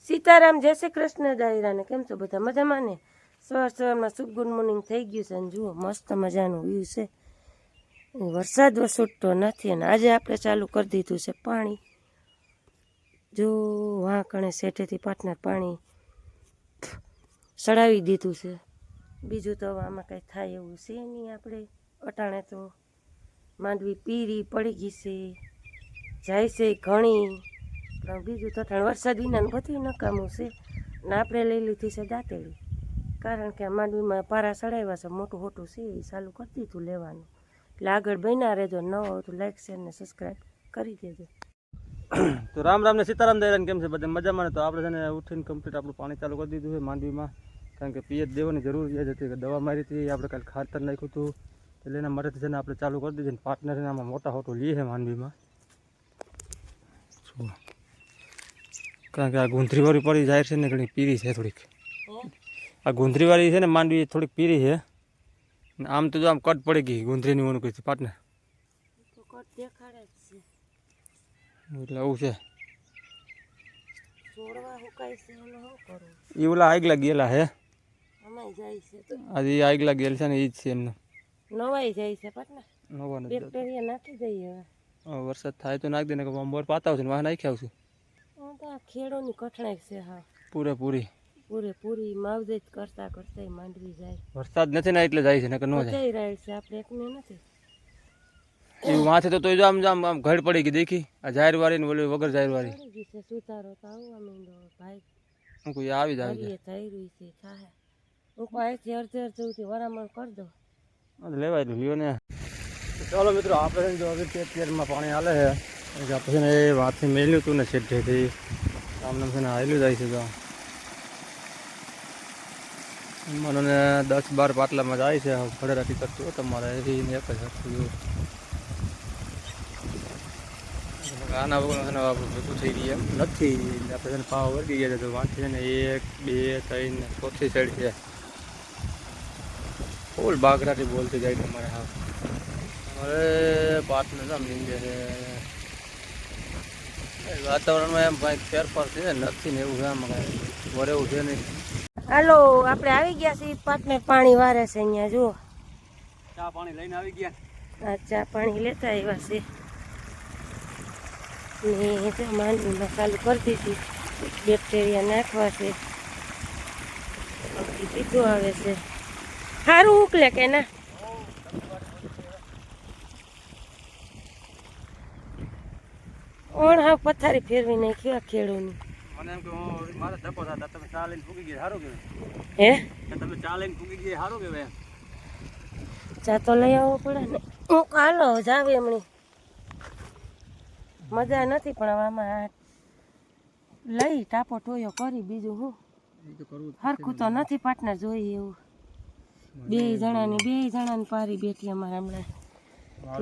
સીતારામ, જય શ્રી કૃષ્ણ દાયરાને. કેમ છો બધા? મજામાં ને? સવારમાં શુભ ગુડ મોર્નિંગ થઈ ગયું છે અને જુઓ મસ્ત મજાનું વ્યૂ છે. વરસાદ વસૂટતો નથી અને આજે આપણે ચાલુ કરી દીધું છે પાણી. જો વાંકણે શેઠેથી પાટનર પાણી સડાવી દીધું છે. બીજું તો આમાં કંઈ થાય એવું છે નહીં. આપણે અટાણે તો માંડવી પીરી પડી ગઈ છે, જાય છે ઘણી, પણ બીજું તો અટાણે વરસાદ વિનાનું બધું નકામું છે. ને આપણે લઈ લીધી છે દાંતેડી, કારણ કે આ માંડવીમાં પારા સડાવ્યા છે, મોટું મોટું છે એ ચાલુ કરી દીધું લેવાનું. એટલે આગળ બન્યા રહેજો. ન હોય તો લાઈક શેર ને સબસ્ક્રાઈબ કરી દેજો. તો રામ રામ ને સીતારામ દયારાને કેમ છે બધા મજામાં? તો આપણે છે ને ઉઠીને કમ્પ્લીટ આપણું પાણી ચાલુ કરી દીધું છે માંડવીમાં, કારણ કે પિયત દેવાની જરૂરિયાત હતી કે દવા મારી હતી, આપણે કાલે ખાતર નાખ્યું હતું, એટલે એના માટેથી છે ને આપણે ચાલુ કરી દીધું. પાર્ટનર છે આમાં મોટા હોટો લે છે માંડવીમાં, કારણ કે આ ગુંધરીવાળી પડી જાય છે ને ઘણી પીરી છે થોડીક. આ ગુંધરીવાળી છે ને માંડવી થોડીક પીરી છે, આમ તો જો આમ કટ પડી ગઈ ગુંધરીની ઓનું કહી પાર્ટનર, એટલે આવું છે. એ ઓલા આગલા ગયેલા હે, આજે આગલા ગયેલ છે ને એ જ છે એમને નવાઈ જાય છે પાટના બેક્ટેરિયા નાખી દઈએ. વરસાદ થાય તો નાખી દે ને બોર પાતા આવશે ને વાહ નાખી આવશું. ખેડોની કઠણાઈ છે હા પૂરેપૂરી પૂરેપૂરી માવજત કરતા કરતા માંડવી જાય. વરસાદ નથી ને એટલે જાય છે ને ન જાય રહે છે. આપણે એકને નથી એવું માથે તો આમ આમ આમ ઘડ પડી ગઈ દેખી. આ જાહેર વાળી ને ઓલી વગર જાહેર વાળી સુતારો તો આવવા માંડો ભાઈ. હું કોઈ આવી જાય થઈ રહ્યું છે થાય. હું અહીંથી અડધે અડધે વરામણ કરી દો લેવાય લ્યો ને. ચાલો મિત્રો, આપણે જો હવે પેરમાં પાણી હાલે છે, આપણે ને એ વાતથી મેલ્યું હતું ને છેઠેથી આમને છે ને હાલ્યું જાય છે. તો મને 10-12 પાટલામાં જાય છે. ઘરે રાખી કરતું તમારે એક જ હતું આના વગર આપણું ભેગું થઈ ગયું એમ નથી. આપણે છે ને પાવ વર્ગી ગયા છે. તો વાંચી છે ને 1, 2, 3 ચોથી સાઈડ છે ફૂલ બાગરાથી બોલતી જાય તમારે. હા અમારે પાટનર આમ નીંદે છે. વાતાવરણમાં એમ કાંઈક ફેરફાર છે નથી ને એવું છે, આમાં કાંઈ વરે એવું છે નહીં. હાલો, આપણે આવી ગયા છીએ પાટનર પાણી વારે છે અહીંયા. જુઓ ચા પાણી લઈને આવી ગયા. આ ચા પાણી લેતા આવ્યા છે ને જો માંડવીમાં ચાલુ કરી દીધી. બેક્ટેરિયા નાખવા છે, પીધું આવે છે. સારું ઉકલે કે ના? ઓણ હા પથારી ફેરવી નાખી આ ખેડૂની. મને એમ કે મારે ધક્કો થતા તમે ચા લઈને ફૂગી ગયા સારું કહેવાય. હે તમે ચા લઈને ફૂગી ગયા સારું કહેવાય. ચા તો લઈ આવવો પડે ને. હું હાલો જાવે એમની મજા નથી, પણ હવે આમાં લઈ ટાપો ટોયો કરી બીજું હું હરખું તો નથી પાર્ટનર જોઈએ એવું. બે જણાની પારી બેઠી અમારે હમણાં.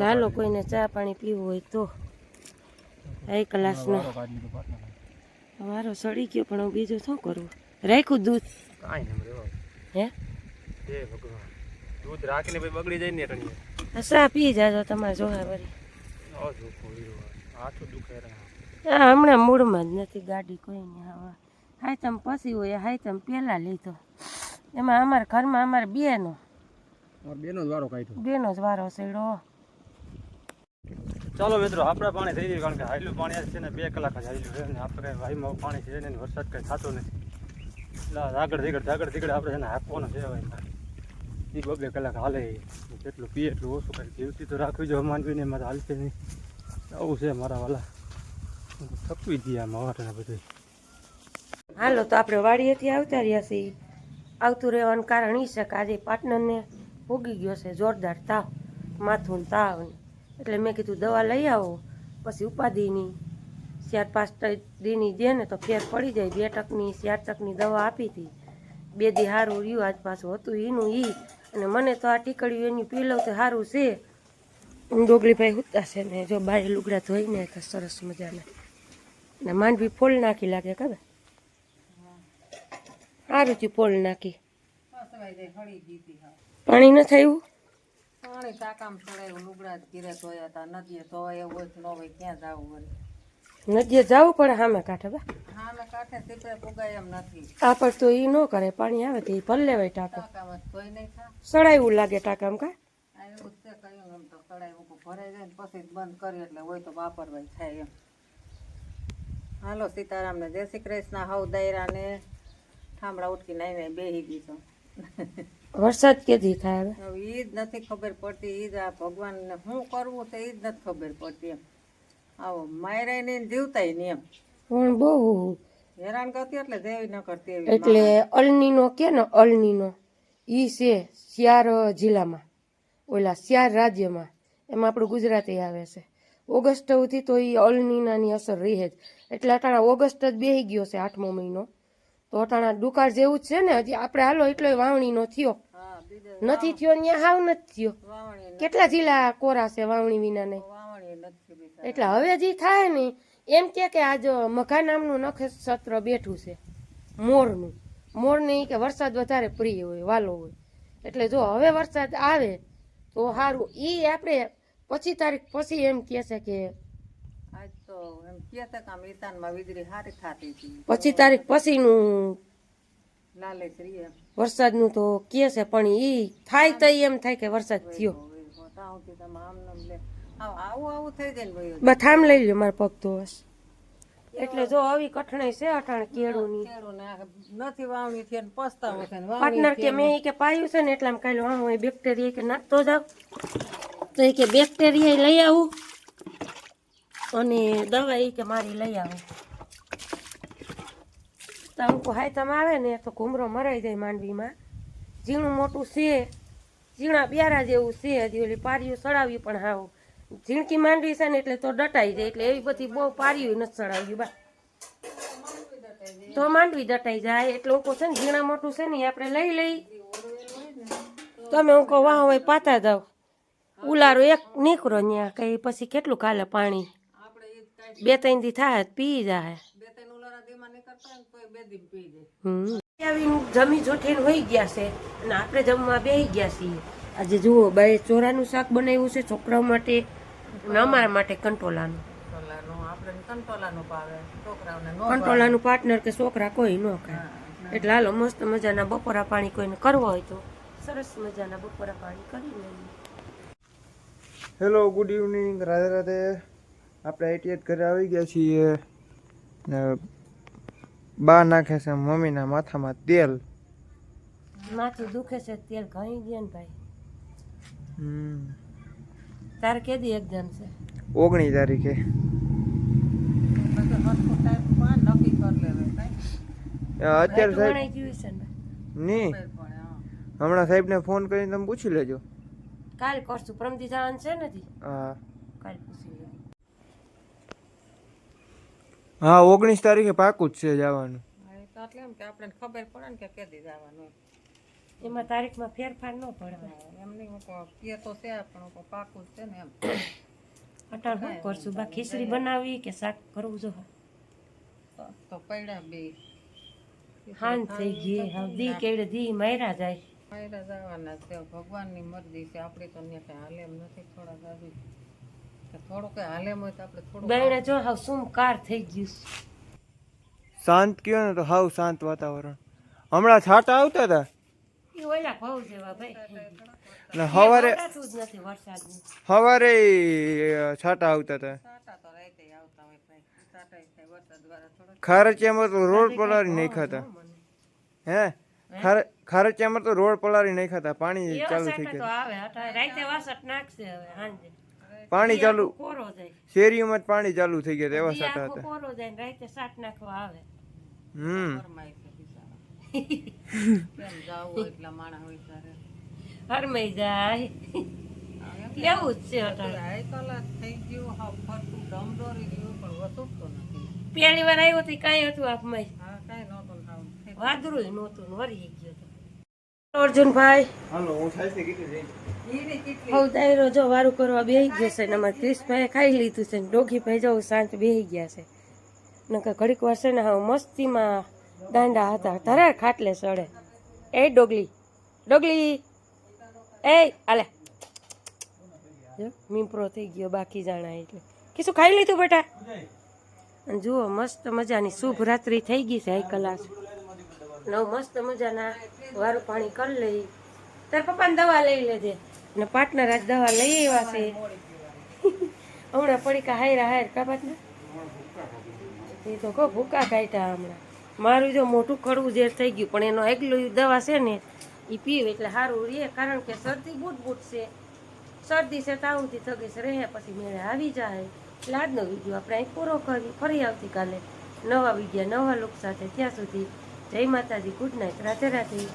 હાલો કોઈને ચા પાણી પીવું હોય તો 1 ગ્લાસનો વારો સડી ગયો, પણ હું બીજું શું કરવું? રાખ્યું દૂધ કાંઈ નહીં હે ભગવાન, દૂધ રાખીને ભાઈ બગડી જાય ને એટલે ચા પી જાજો તમારે જોવા વળી. હાથું દુખે હા હમણાં મૂળમાં જ નથી ગાડી કોઈને. હવે હાયતમ પછી હોય, હાયતમ પહેલાં લીધો. એમાં અમારા ઘરમાં અમારે બેનો જ વારો કાઢ્યો, બેનો જ વારો સડ્યો. ચાલો મિત્રો, આપણે પાણી થઈ ગયું, કારણ કે હાઈલું પાણી છે ને 2 કલાક જ હાઈલું છે ને આપણે વાહીમાં પાણી છે ને વરસાદ કંઈ થતો નથી. એટલે આગળ ધીગડ આપણે છે ને હાંકવાનું છે. હવે એ 2 કલાક હાલે, જેટલું પીએ એટલું ઓછું કંઈ જીવતી તો રાખવી જો માંડવીને એમાં તો હાલશે નહીં. આવું છે મારા વાલા, થકવી દઈએ આમાં વાટને બધું. હાલો તો આપણે વાડીએથી આવતા રહ્યા છીએ. આવતું રહેવાનું કારણ એ છે કે આજે પાર્ટનરને ભોગી ગયો છે જોરદાર તાવ, માથું તાવ. એટલે મેં કીધું દવા લઈ આવો, પછી ઉપાધિની 4-5 દીની દે ને તો ફેર પડી જાય. 2 ટકની 4 ટકની દવા આપી હતી, 2 દી સારું રહ્યું. આજ પાછું હતું એનું અને મને તો આ ટીકડીઓ એની પી લઉં તો સારું છે. ડોગલીભાઈ હુતા છે ને જો બાય લુગડા ધોઈને તો સરસ મજાના ને માંડવી ફોલ નાખી લાગે ખબર. સારું થયું ફોલ નાખી. પાણી ન થયું, પાણી ટાંકામાં ચડાવ્યું, લુગડા ઘીરે ધોયા હતા, નદીએ ધોવાય એવું હોય ન હોય ક્યાં જવું વળી. નદીએ જવું પડે સામે કાંઠે બા હા મેં કાંઠે તીપડે પુગાય એમ નથી આ પર તો એ ન કરે પાણી આવે તો એ ભર લેવાય ટાંકો ટાંકામાં કોઈ નહીં થાય સડાયું લાગે ટાંકામાં કા આ એવું જ છે કહ્યું એમ તો કડાઈ મૂકું ભરાઈ જાય ને પછી જ બંધ કરી એટલે હોય તો વાપરવાય થાય એમ હાલો સીતારામને જય શ્રી કૃષ્ણ હવ દાયરાને ઠામડા ઉઠકીને આવીને બેહી દીધો વરસાદ કેદી થાય હવે હવે ઈ જ નથી ખબર પડતી ઈ જ આ ભગવાનને શું કરવું છે ઈ જ નથી ખબર પડતી એમ આવો માયરાય નહીં ને જીવતાય નહીં એમ પણ બહુ હેરાન કરતી એટલે જેવી ન કરતી એવી એટલે અલનીનો કે ને અલનીનો ઈ છે શિયાર જિલ્લામાં ઓલા શિયાર રાજ્યમાં એમાં આપણું ગુજરાતી આવે છે ઓગસ્ટ સુધી તો એ અલનીનાની અસર રહે જ એટલે અટાણા ઓગસ્ટ જ બેસી ગયો છે 8મો મહિનો તો અટાણા દુકાળ જેવું જ છે ને હજી આપણે હાલો એટલો વાવણીનો થયો હા બીજે નથી થયો ત્યાં હાવ નથી થયો વાવણી કેટલા જિલ્લા કોરા છે વાવણી વિના નહીં વાવણી નથી બીજા એટલે હવે જે થાય ને એમ કે આજ મઘા નામનું નક્ષત્ર બેઠું છે મોરને ઈ કે વરસાદ વધારે પ્રિય હોય વાલો હોય એટલે જો હવે વરસાદ આવે તો સારું ઈ આપણે 25 તારીખ પછી એમ કહે છે કે આજ તો એમ કહે છે કે આમ ઈશાનમાં વીજળી હારી થાતી હતી 25 તારીખ પછીનું લાલેચ રહી એમ વરસાદનું તો કહે છે પણ ઈ થાય તો એમ થાય કે વરસાદ થયો ત્યાં સુધી તમે આમ નામ લે આવું આવું થઈ જાય ને ભાઈ બસ થામ લઈ લ્યો મારા પગ તો બસ એટલે જો આવી કઠણાઈ છે અટાણે કેળુની ખેડૂને નથી વાવણી થઈ ને પસ્તાવો છે ને પાર્ટનર કે મેં ઈ કે પાયું છે ને એટલે આમ કાલે વાહ હોય બેક્ટેરિયા કે નાખતો જાવ તો એ કે બેક્ટેરિયા લઈ આવું અને દવા એ કે મારી લઈ આવું તો અમુક હાયતમ આવે ને તો ઘૂમરો મરાઈ જાય માંડવીમાં ઝીણું મોટું છે ઝીણા બ્યારા જેવું છે હજી ઓલી પારીયું સડાવ્યું પણ હાવ ઝીણકી માંડવી છે ને એટલે તો દટાઈ જાય એટલે એવી બધી બહુ પારીયું નથી સડાવ્યું બા તો માંડવી દટાઈ જાય એટલે લોકો છે ને ઝીણા મોટું છે ને એ આપણે લઈ લઈ તમે હું કહું વાહ હોય પાતા જાવ ઉલારો એક નીકળો ત્યાં કઈ પછી કેટલું કાલે પાણી આપણે ઈ જ કાંઈ 2-3 દી થાય પી જાય બે ત્રણ ઉલારા દીમાં નીકળતા હોય ને તોય બે દી પી જાય આવીને જમી જોઠીને હોઈ ગયા છે અને આપણે જમવા બેસી ગયા છીએ આજે જુઓ બાએ ચોરાનું શાક બનાવ્યું છે છોકરાઓ માટે અને અમારા માટે કંટોલાનું કંટોલાનું આપણે કંટોલાનું ભાવે છોકરાઓને નો કંટોલાનું પાર્ટનર કે છોકરા કોઈ ન ખાય એટલે હાલો મસ્ત મજાના બપોરા પાણી કોઈને કરવો હોય તો સરસ મજાના બપોરા પાણી કરી લઈએ hello good evening Radhe Radhe આપણે આઈટીએચ ઘરે આવી ગયા છીએ ને બા નાખે છે મમ્મીના માથામાં તેલ માથું દુખે છે તેલ ઘણી દે ને ભાઈ હમ તારે કેદી એક્ઝામ છે 19 તારીખે બધું હરખું ટાઈમ માં નક્કી કરી લેવે કાંઈ અત્યારે સાહેબ વણાઈ ગયું છે ને નહીં ખબર પડે હા હમણાં સાહેબને ફોન કરીને તમે પૂછી લેજો કાલ કરશું પ્રમદી જવાનું છે નથી હા કાલ પૂછી લેજો હા 19 તારીખે પાકું જ છે જવાનું હા, એ તો એટલે એમ કે આપણે ખબર પડે ને કે કેદી જવાનું એમાં તારીખમાં ફેરફાર ન પડે એમ નહીં હું કહું કે તો છે પણ હું કહું પાકું જ છે ને એમ અટાણ શું કરશું બા ખીચડી બનાવી કે શાક કરવું જો તો પડ્યા બે હાન થઈ ગઈ હવે દી કેડે દી માર્યા જાય માયરા જવાના છે ભગવાનની મરજી છે આપણી તો ને કઈ હાલે એમ નથી થોડા દાદુ કે થોડું કઈ હાલે એમ હોય તો આપણે થોડું બેણે જો હવે શું કાર થઈ ગયું છે. શાંત કયો ને તો હાવ શાંત વાતાવરણ હમણાં છાંટા આવતા હતા ઈ ઓલા ભાવ જેવા ભાઈ ને સવારે આવડાતું જ નથી વરસાદનું સવારે છાંટા આવતા હતા સાટા તો રાતે આવતા હોય ભાઈ સાટા થાય વરસાદ દ્વારા થોડો ખારચિયામાં તો રોડ પલાળી નહીં ખાતા હે ખારચિયામાં તો રોડ પલાળી નહીં ખાતા પાણી એવા ચાલુ થઈ સાટા તો ગયા આવે અટાણે રાતે વાસટ નાખશે હવે હાંજે પાણી ચાલુ કોરો જાય શેરીઓમાં જ પાણી ચાલુ થઈ ગયા હતા, એવા ઈ સાટા આખો હતા કોરો જાય ને રાતે સાટ નાખવા આવે ફરમાય છે બિચારા કેમ જાવું હોય એટલા માણસ હોય ત્યારે હરમાઈ જાય લેવું જ છે અટાણે હાઈ કલાક થઈ ગયું હાવ ફરતું ડમડોરી રહ્યું પણ વસુકતો નથી પહેલી વાર આવ્યો તો કાંઈ હતું આપમાં હા કાંઈ નહોતું ને હાવ થઈ વાદળું નહોતું ને વરી ગયો તો અર્જુનભાઈ હાલો હું સાહેબ કીધું ગયું. ઈની કેટલી હવ દાયરો જો વારું કરવા બેહી ગયો છે ને અમારે ક્રિશભાઈ ખાઈ લીધું છે ને ડોગીભાઈ જો શાંત બેહી ગયા છે નકર ઘડીક વાર છે ને હા મસ્તીમાં દાંડા હતા ધરાર ખાટલે સડે એ ડોગલી એ આલે જો મીમપરો થઈ ગયો બાકી જાણા એટલે કીશું ખાઈ લીધું બેટા અને જુઓ મસ્ત મજાની શુભ રાત્રિ થઈ ગઈ છે હાઈ કલાસ નવ મસ્ત મજાના વારું પાણી કરી લઈ તાર પપ્પાને દવા લઈ લેજે અને પાર્ટનર આજ દવા લઈ આવ્યા છે હમણાં પડીકા હાયરા હાયર કાબાત ને એ તો કહો ભૂકા કાઢ્યા હમણાં મારું જો મોટું કડવું ઝેર થઈ ગયું પણ એનો એકલું દવા છે ને એ પીવે એટલે સારું રહે કારણ કે શરદી બૂટ છે શરદી છે તાવથી થગીશ રહે પછી મેળે આવી જાય એટલે આજનો વિડીયો આપણે અહીં પૂરો કરી ફરી આવતીકાલે નવા વિડીયો નવા લુક સાથે ત્યાં સુધી જય માતાજી ગુડ નાઇટ રાધે રાધે